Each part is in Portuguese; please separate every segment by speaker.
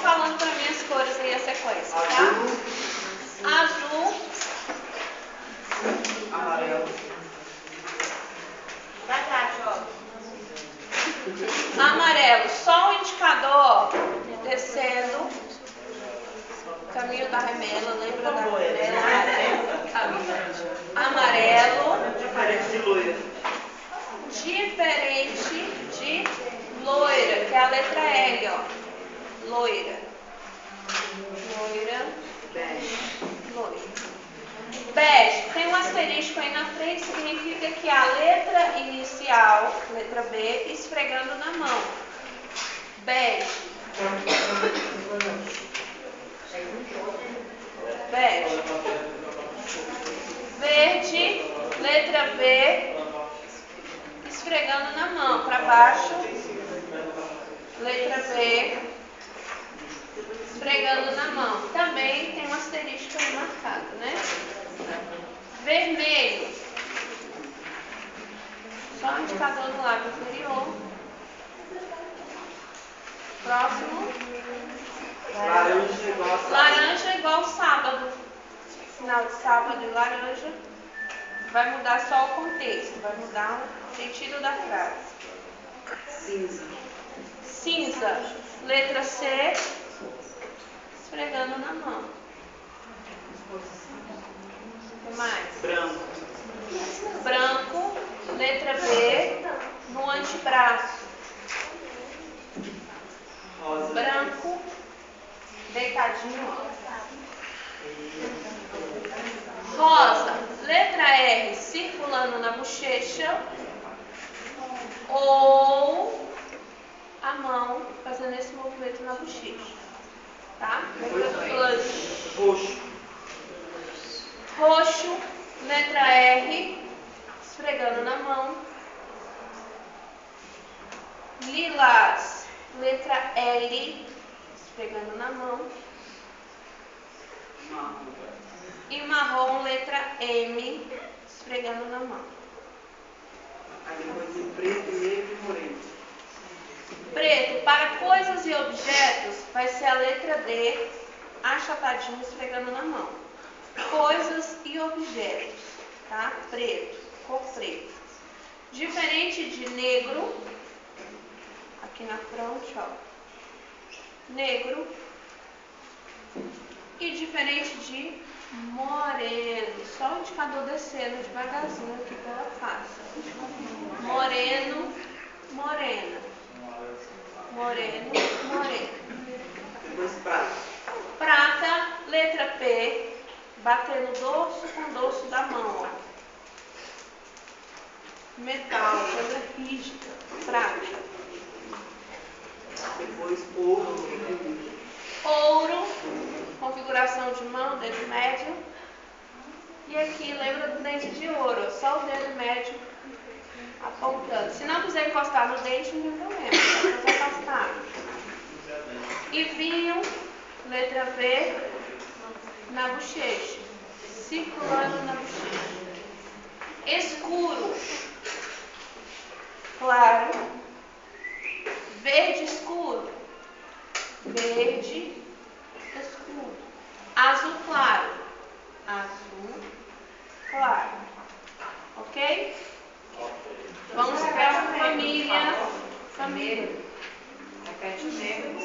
Speaker 1: falando para mim as cores aí, a sequência, tá? Azul.
Speaker 2: Amarelo.
Speaker 1: Vai cá, joga. Amarelo. Só o indicador descendo. Caminho da remela, lembra da remela? Amarelo.
Speaker 2: Diferente de loira.
Speaker 1: Diferente de loira, que é a letra L, ó. Loira. Loira. Loira. Bege. Tem um asterisco aí na frente, significa que a letra inicial, letra B, esfregando na mão. Bege. Bege. Verde, letra V, esfregando na mão, para baixo, letra V, esfregando na mão. Também tem um asterisco aí marcado, né? Vermelho, só o indicador no lábio inferior. Próximo. Laranja igual sábado. Final de sábado e laranja. Vai mudar só o contexto, vai mudar o sentido da frase.
Speaker 2: Cinza.
Speaker 1: Cinza, letra C, esfregando na mão. O que mais?
Speaker 2: Branco.
Speaker 1: Branco, letra B, no antebraço.
Speaker 2: Rosa.
Speaker 1: Branco, deitadinho, ó. Rosa, letra R, circulando na bochecha. Ou a mão fazendo esse movimento na bochecha. Tá? Lembra do blush?
Speaker 2: Roxo.
Speaker 1: Roxo, letra R, esfregando na mão. Lilás, letra L, esfregando na mão. E marrom, letra M, esfregando na mão.
Speaker 2: Aí depois de preto, negro e moreno.
Speaker 1: Preto, para coisas e objetos, vai ser a letra D, achatadinho, esfregando na mão. Coisas e objetos, tá? Preto, cor preta. Diferente de negro, aqui na fronte, ó. Negro. E diferente de moreno, só o indicador descendo devagarzinho aqui pela face. Moreno, morena. Moreno, morena.
Speaker 2: Depois prata.
Speaker 1: Prata, letra P, batendo dorso com dorso da mão, ó. Metal, coisa rígida, prata.
Speaker 2: Depois ouro e vermelho.
Speaker 1: Ouro, configuração de mão, dedo médio. E aqui, lembra do dente de ouro, só o dedo médio apontando. Se não quiser encostar no dente, não tem problema, só fazer afastado. E vinho, letra V, na bochecha, circulando na bochecha. Escuro, claro, verde escuro, verde escuro, azul claro, azul claro, ok? Vamos para a família.
Speaker 2: Repete negro.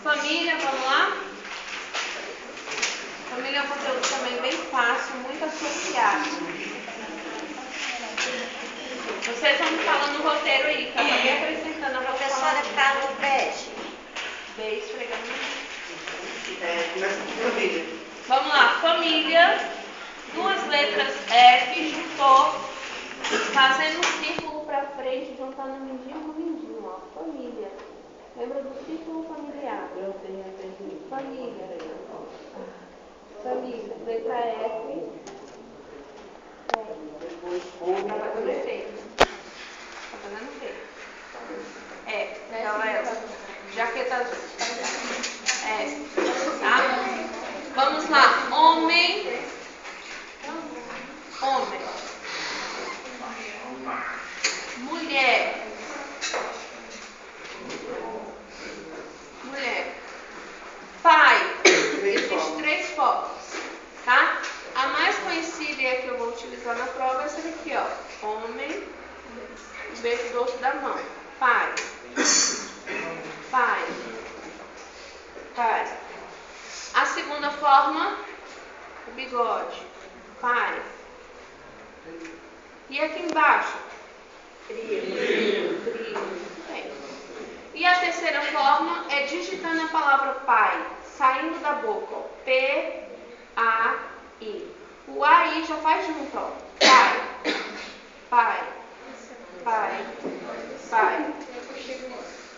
Speaker 1: Família, vamos lá? Família é um conteúdo também bem fácil, muito associado. Vocês vão me falando o roteiro aí, tá? Alguém apresentando a
Speaker 3: Professora Carla Bege.
Speaker 1: B esfregando.
Speaker 2: Começa com família.
Speaker 1: Vamos lá, família. Duas letras F, juntou, fazendo um círculo para frente, juntando mindinho com mindinho, ó. Família. Lembra do círculo familiar? Eu tenho entendido. Família. Família. Letra F.
Speaker 2: Depois ouro
Speaker 1: Tá
Speaker 2: e
Speaker 1: fazendo
Speaker 2: mulher.
Speaker 1: feio. Tá fazendo feio. Galera. Jaqueta azul. Tá? Vamos lá. Homem. Homem. Mulher. terceira forma é digitando a palavra pai, saindo da boca, ó. P-A-I. O AI já faz junto, ó. Pai, pai, pai, pai.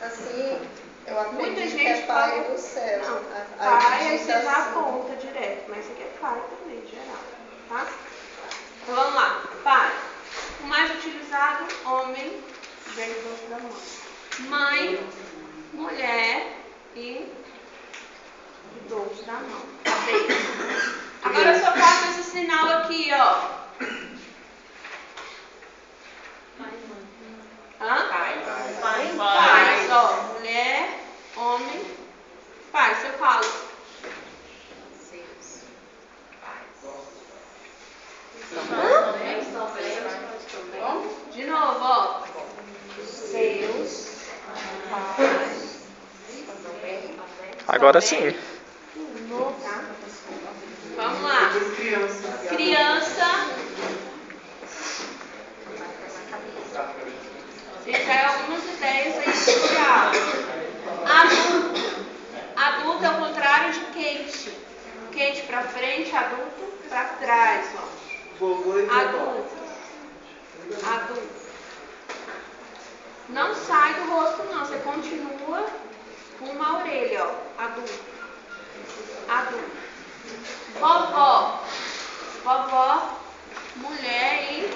Speaker 3: Assim, eu aprendi
Speaker 1: Muita
Speaker 3: que
Speaker 1: gente
Speaker 3: é pai
Speaker 1: fala-
Speaker 3: do céu.
Speaker 1: Não,
Speaker 3: Aí
Speaker 1: pai, aí
Speaker 3: digita
Speaker 1: você já
Speaker 3: assim.
Speaker 1: aponta direto, mas isso aqui é pai também, geral, tá? Então vamos lá, pai. O mais utilizado, homem, vem do outro da mãe. Mãe, mulher e dorso da mão. Cabeça. Agora eu só faço esse sinal aqui, ó. Hã? Pais, ó. Mulher, homem, pai. Se eu falo. De novo, ó. Seus pais.
Speaker 4: Agora sim.
Speaker 1: Tá? Vamos lá. Criança. Gente, já é algumas ideias aí de aula. Adulto. Adulto é o contrário de quente. Quente pra frente, adulto pra trás, ó.
Speaker 2: Vovô e vovó.
Speaker 1: Adulto. Adulto. Não sai do rosto, não. Você continua com uma orelha, ó. Adulto. Adulto. Vovó. Vovó, mulher e...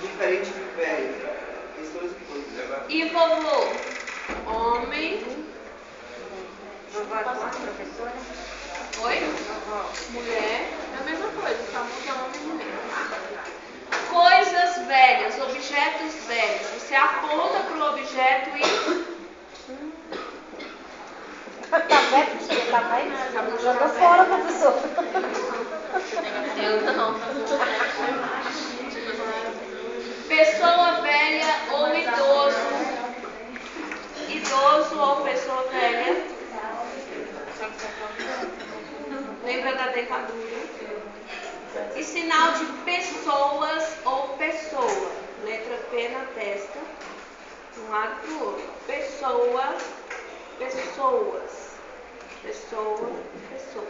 Speaker 2: Diferente de velho. As duas coisas.
Speaker 1: E vovô? Homem.
Speaker 3: Vovó é professora?
Speaker 1: Oi? Mulher. É a mesma coisa, só muda homem e mulher, tá? Coisas velhas, objetos velhos. Você aponta para o objeto e...
Speaker 3: Tá velho, tia, tá velho? Jogou fora, professor.
Speaker 1: Eu não. Pessoa velha ou idoso. Idoso ou pessoa velha. Lembra da dentadura? E sinal de pessoas ou pessoa. Letra P na testa. De um lado para o outro. Pessoa, pessoas. Pessoa, pessoas.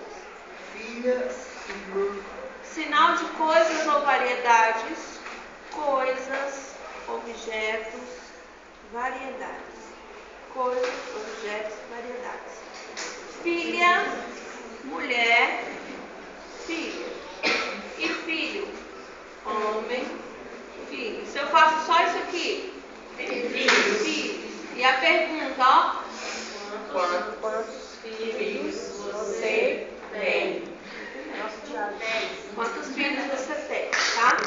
Speaker 2: Filha, irmã.
Speaker 1: Sinal de coisas ou variedades. Coisas, objetos, variedades. Coisas, objetos, variedades. Filha, mulher, filho. E filho, homem, filho. Se eu faço só isso aqui, filhos. E a pergunta, ó.
Speaker 3: Quantos filhos você tem?
Speaker 1: Quantos filhos você tem, tá?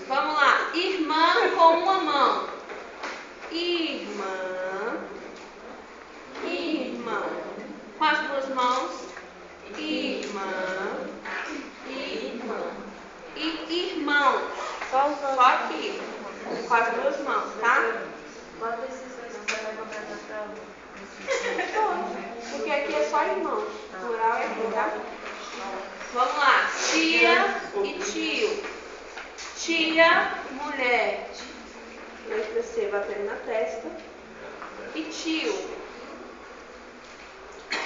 Speaker 1: Vamos lá. Irmã com uma mão. Irmã. Irmã. Com as duas mãos. Irmã. Irmã. E irmão. Só aqui. Com as duas mãos, tá?
Speaker 3: Quantas decisões você vai completar pra
Speaker 1: Porque aqui é só irmão. Plural é aqui, tá? Vamos lá. Tia e tio. Tia, mulher. Letra C batendo na testa. E tio.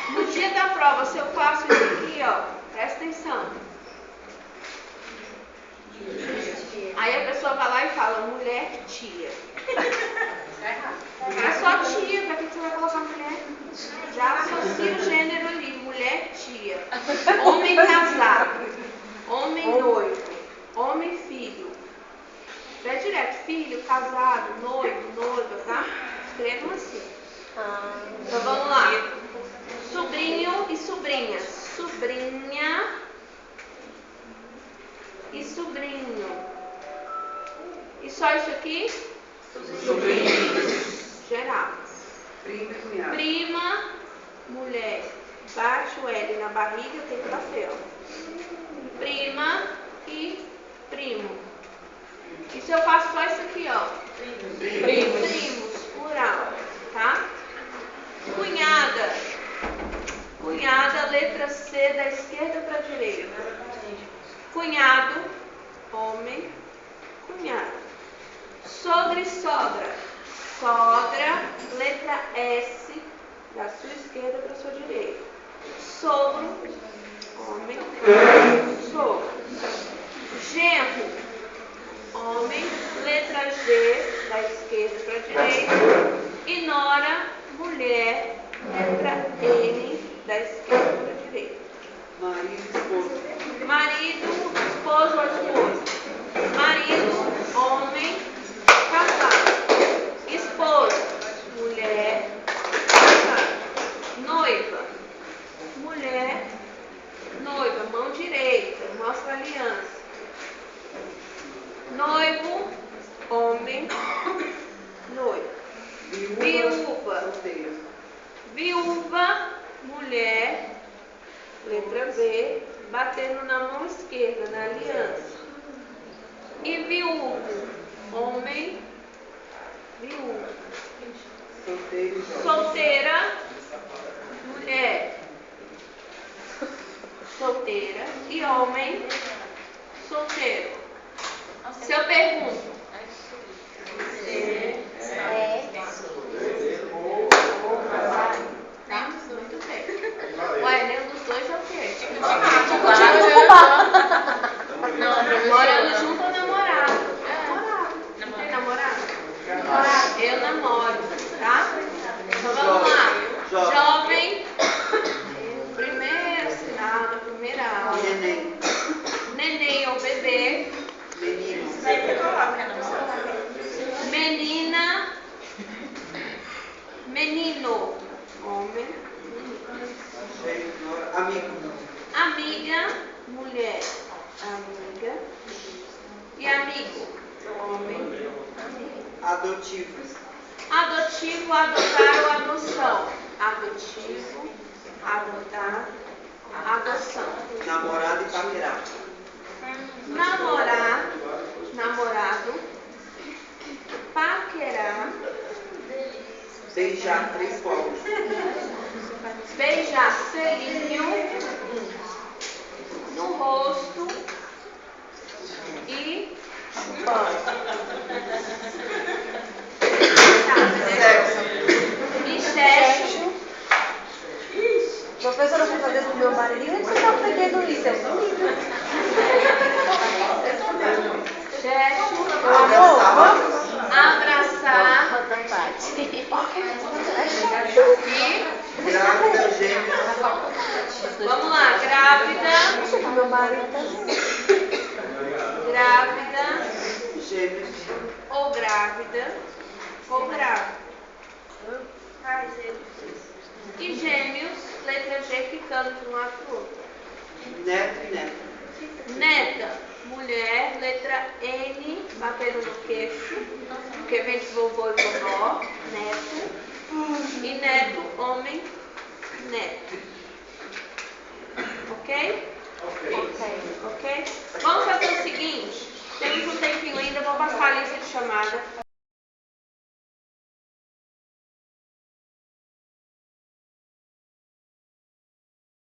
Speaker 1: No dia da prova, se eu faço isso aqui, ó, presta atenção. Aí a pessoa vai lá e fala, mulher tia. É só tia, pra que você vai colocar mulher? Já associa o gênero ali, mulher tia. Homem casado, homem noivo, homem filho. É direto, filho, casado, noivo, noiva, tá? Escrevam assim. Então vamos lá. Sobrinho e sobrinha. Sobrinha e sobrinho. E só isso aqui?
Speaker 2: Sobrinho.
Speaker 1: Geral.
Speaker 2: Prima e cunhado.
Speaker 1: Prima, mulher. Baixa o L na barriga, tem que bater, ó. Prima e primo. E se eu faço só isso aqui, ó? Primos, plural, tá? Cunhada. Cunhada, letra C da esquerda para a direita. Cunhado, homem, cunhado. Sogra e sogra. Sogra, letra S da sua esquerda para a sua direita. Sogro, homem, sogro. Genro, homem, letra G, da esquerda para a direita. E nora, mulher, letra N, da esquerda para a direita.
Speaker 2: Marido, esposo.
Speaker 1: Marido, esposo ou esposa. Marido, homem, casado. Esposa, mulher, casada. Noiva, mulher, noiva, mão direita, mostra a aliança. Noivo, homem, noivo. Viúva,
Speaker 2: Solteira.
Speaker 1: viúva, mulher, letra B, batendo na mão esquerda, na aliança. E viúvo, homem, viúva.
Speaker 2: Solteiro e jovem.
Speaker 1: Solteira, mulher, solteira. E homem, solteiro. Se eu pergunto, muito bem. Ué, nenhum dos dois é o quê?
Speaker 3: Tico-tico do fubá.
Speaker 1: Morando junto ou namorado? Namorado. Tem namorado? Namorado. Eu namoro, tá? Então vamos lá. Jovem. Primeiro sinal da primeira aula.
Speaker 2: Neném.
Speaker 1: Neném ou bebê.
Speaker 2: Menino.
Speaker 1: Menina. Menino. Homem.
Speaker 2: Amigo.
Speaker 1: Amiga. Mulher. Amiga. E amigo. Homem.
Speaker 2: Adotivo.
Speaker 1: Adotivo, adotar ou adoção. Adotivo, adotar, adoção.
Speaker 2: Namorado e paquerar.
Speaker 1: Namorar, namorado. Paquerar.
Speaker 2: Beijar 3 povos.
Speaker 1: Beijar selinho no rosto e sexo.
Speaker 3: Professora, eu fui fazer com meu marido. Onde você está aprendendo isso? É um livro.
Speaker 1: Sexo.
Speaker 3: Amor,
Speaker 1: Abraçar.
Speaker 2: Grávida, gêmea.
Speaker 1: Vamos lá, grávida.
Speaker 3: meu marido também.
Speaker 1: Grávida
Speaker 2: Gêmeos.
Speaker 1: ou grávida. Ou grávida. E gêmeos, letra G ficando de um lado para o outro.
Speaker 2: Neto e neta.
Speaker 1: Neta, mulher, letra N, batendo no queixo, porque vem de vovô e vovó, neto. E neto, homem, neto. Ok? Ok? Vamos fazer o seguinte, temos um tempinho ainda, vou passar a lista de chamada.